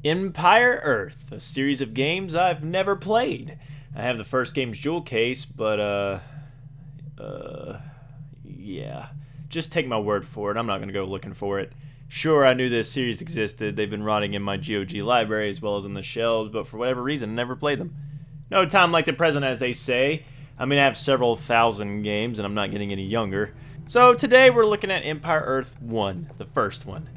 Empire Earth, a series of games I've never played. I have the first game's jewel case, but yeah. Just take my word for it. I'm not going to go looking for it. Sure, I knew this series existed. They've been rotting in my GOG library as well as in the shelves, but for whatever reason, I never played them. No time like the present, as they say. I mean, I have several thousand games, and I'm not getting any younger. So today we're looking at Empire Earth 1, the first one.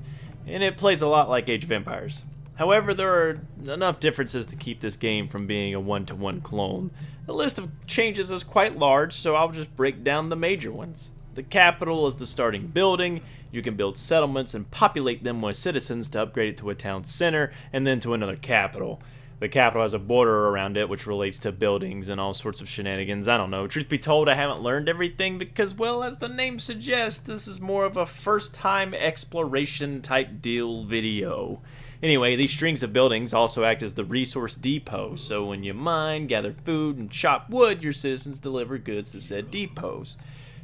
And it plays a lot like Age of Empires. However, there are enough differences to keep this game from being a one-to-one clone. The list of changes is quite large, so I'll just break down the major ones. The capital is the starting building. You can build settlements and populate them with citizens to upgrade it to a town center and then to another capital. The capital has a border around it which relates to buildings and all sorts of shenanigans. I don't know. Truth be told, I haven't learned everything because, well, as the name suggests, this is more of a first-time exploration type deal video. Anyway, these strings of buildings also act as the resource depot, so when you mine, gather food, and chop wood, your citizens deliver goods to said depots.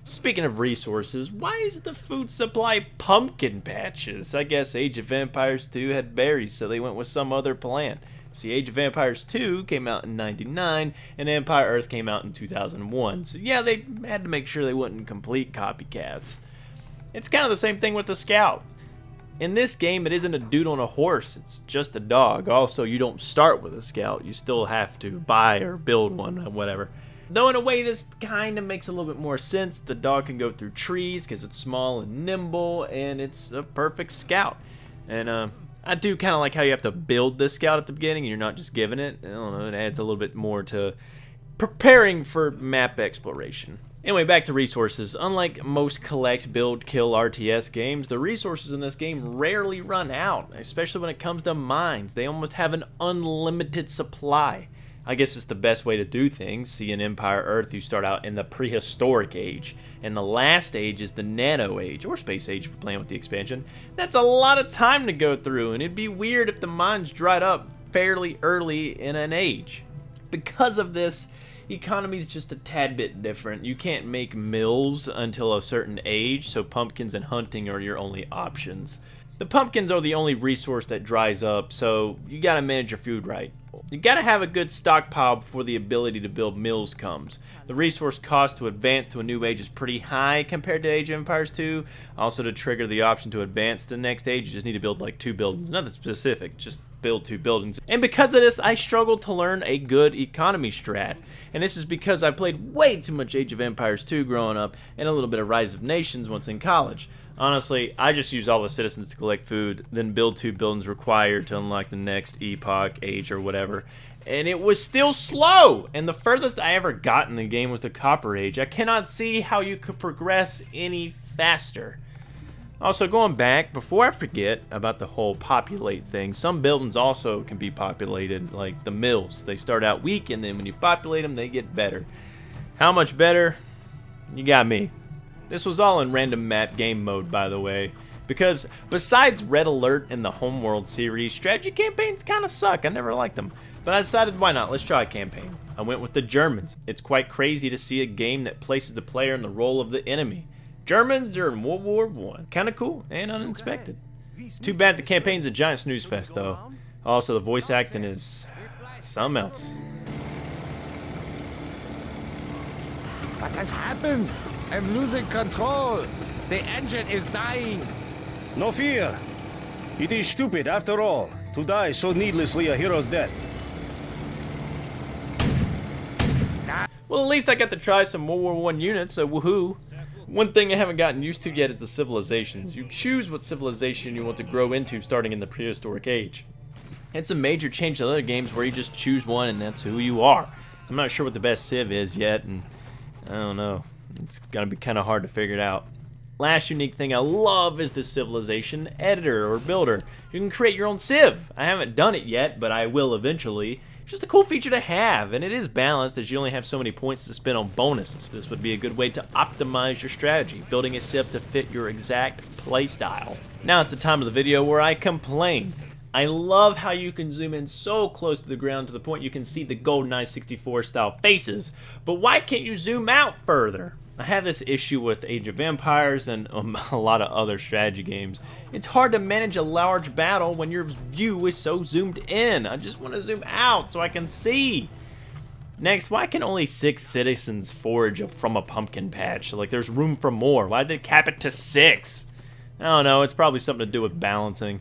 Speaking of resources, why is the food supply pumpkin patches? I guess Age of Empires 2 had berries, so they went with some other plant. See, Age of Empires 2 came out in '99, and Empire Earth came out in 2001, so yeah, they had to make sure they wouldn't complete copycats. It's kind of the same thing with the Scout. In this game, it isn't a dude on a horse, it's just a dog. Also, you don't start with a Scout, you still have to buy or build one, or whatever. Though in a way this kind of makes a little bit more sense. The dog can go through trees because it's small and nimble, and it's a perfect Scout. And I do kind of like how you have to build this Scout at the beginning, and you're not just giving it. I don't know, it adds a little bit more to preparing for map exploration. Anyway, back to resources. Unlike most collect, build, kill RTS games, the resources in this game rarely run out, especially when it comes to mines. They almost have an unlimited supply. I guess it's the best way to do things. See, in Empire Earth, you start out in the Prehistoric Age, and the last age is the Nano Age, or Space Age if you're playing with the expansion. That's a lot of time to go through, and it'd be weird if the mines dried up fairly early in an age. Because of this, economy's just a tad bit different. You can't make mills until a certain age, so pumpkins and hunting are your only options. The pumpkins are the only resource that dries up, so you gotta manage your food right. You gotta have a good stockpile before the ability to build mills comes. The resource cost to advance to a new age is pretty high compared to Age of Empires 2. Also, to trigger the option to advance to the next age, you just need to build like 2 buildings. Nothing specific, just build 2 buildings. And because of this, I struggled to learn a good economy strat. And this is because I played way too much Age of Empires 2 growing up and a little bit of Rise of Nations once in college. Honestly, I just use all the citizens to collect food, then build 2 buildings required to unlock the next epoch, age, or whatever. And it was still slow! And the furthest I ever got in the game was the Copper Age. I cannot see how you could progress any faster. Also, going back, before I forget about the whole populate thing, some buildings also can be populated, like the mills. They start out weak, and then when you populate them, they get better. How much better? You got me. This was all in random map game mode, by the way, because besides Red Alert and the Homeworld series, strategy campaigns kind of suck. I never liked them, but I decided why not, let's try a campaign. I went with the Germans. It's quite crazy to see a game that places the player in the role of the enemy. Germans during World War I. Kind of cool and unexpected. Too bad the campaign's a giant snooze fest, though. Also, the voice acting is something else. What has happened? I'm losing control. The engine is dying. No fear. It is stupid, after all, to die so needlessly a hero's death. Well, at least I got to try some World War I units, so woohoo. One thing I haven't gotten used to yet is the civilizations. You choose what civilization you want to grow into starting in the Prehistoric Age. It's a major change to other games where you just choose one and that's who you are. I'm not sure what the best civ is yet, and I don't know. It's gonna be kind of hard to figure it out. Last unique thing I love is the civilization editor or builder. You can create your own civ. I haven't done it yet, but I will eventually. It's just a cool feature to have, and it is balanced as you only have so many points to spend on bonuses. This would be a good way to optimize your strategy, building a civ to fit your exact playstyle. Now it's the time of the video where I complain. I love how you can zoom in so close to the ground to the point you can see the GoldenEye 64 style faces, but why can't you zoom out further? I have this issue with Age of Empires and a lot of other strategy games. It's hard to manage a large battle when your view is so zoomed in. I just want to zoom out so I can see. Next, why can only 6 citizens forage from a pumpkin patch? Like, there's room for more. Why did they cap it to 6? I don't know, it's probably something to do with balancing.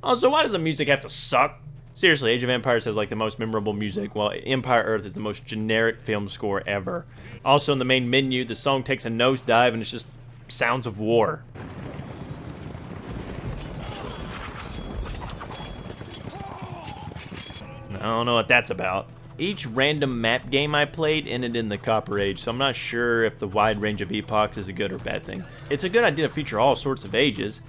Also, why does the music have to suck? Seriously, Age of Empires has like the most memorable music, while Empire Earth is the most generic film score ever. Also, in the main menu, the song takes a nosedive and it's just sounds of war. I don't know what that's about. Each random map game I played ended in the Copper Age, so I'm not sure if the wide range of epochs is a good or bad thing. It's a good idea to feature all sorts of ages.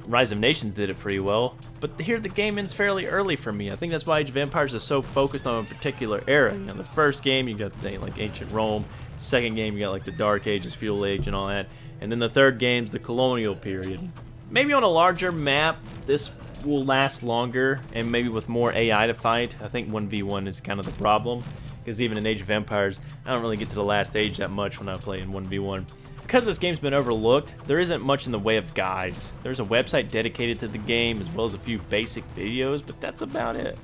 Rise of Nations did it pretty well, but here the game ends fairly early for me. I think that's why Age of Empires is so focused on a particular era. You know, the first game you got like ancient Rome, second game you got like the Dark Ages, Feudal Age, and all that, and then the third game's the colonial period. Maybe on a larger map, this will last longer, and maybe with more AI to fight. I think 1v1 is kind of the problem, because even in Age of Empires, I don't really get to the last age that much when I play in 1v1. Because this game's been overlooked, there isn't much in the way of guides. There's a website dedicated to the game, as well as a few basic videos, but that's about it.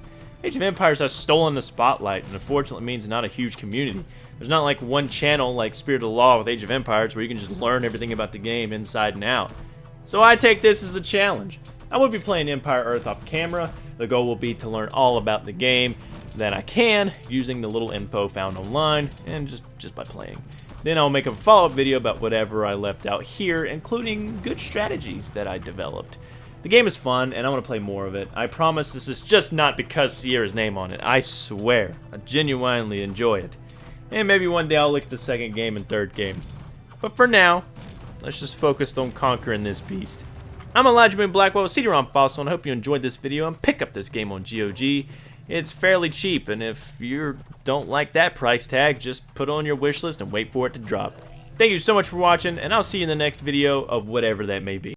Age of Empires has stolen the spotlight, and unfortunately means not a huge community. There's not like one channel like Spirit of the Law with Age of Empires where you can just learn everything about the game inside and out. So I take this as a challenge. I will be playing Empire Earth off camera. The goal will be to learn all about the game that I can using the little info found online and just by playing. Then I'll make a follow-up video about whatever I left out here, including good strategies that I developed. The game is fun, and I want to play more of it. I promise this is just not because Sierra's name on it. I swear. I genuinely enjoy it. And maybe one day I'll look at the second game and third game. But for now, let's just focus on conquering this beast. I'm Elijah Moon Blackwell with CD-ROM Fossil, and I hope you enjoyed this video and pick up this game on GOG. It's fairly cheap, and if you don't like that price tag, just put it on your wish list and wait for it to drop. Thank you so much for watching, and I'll see you in the next video of whatever that may be.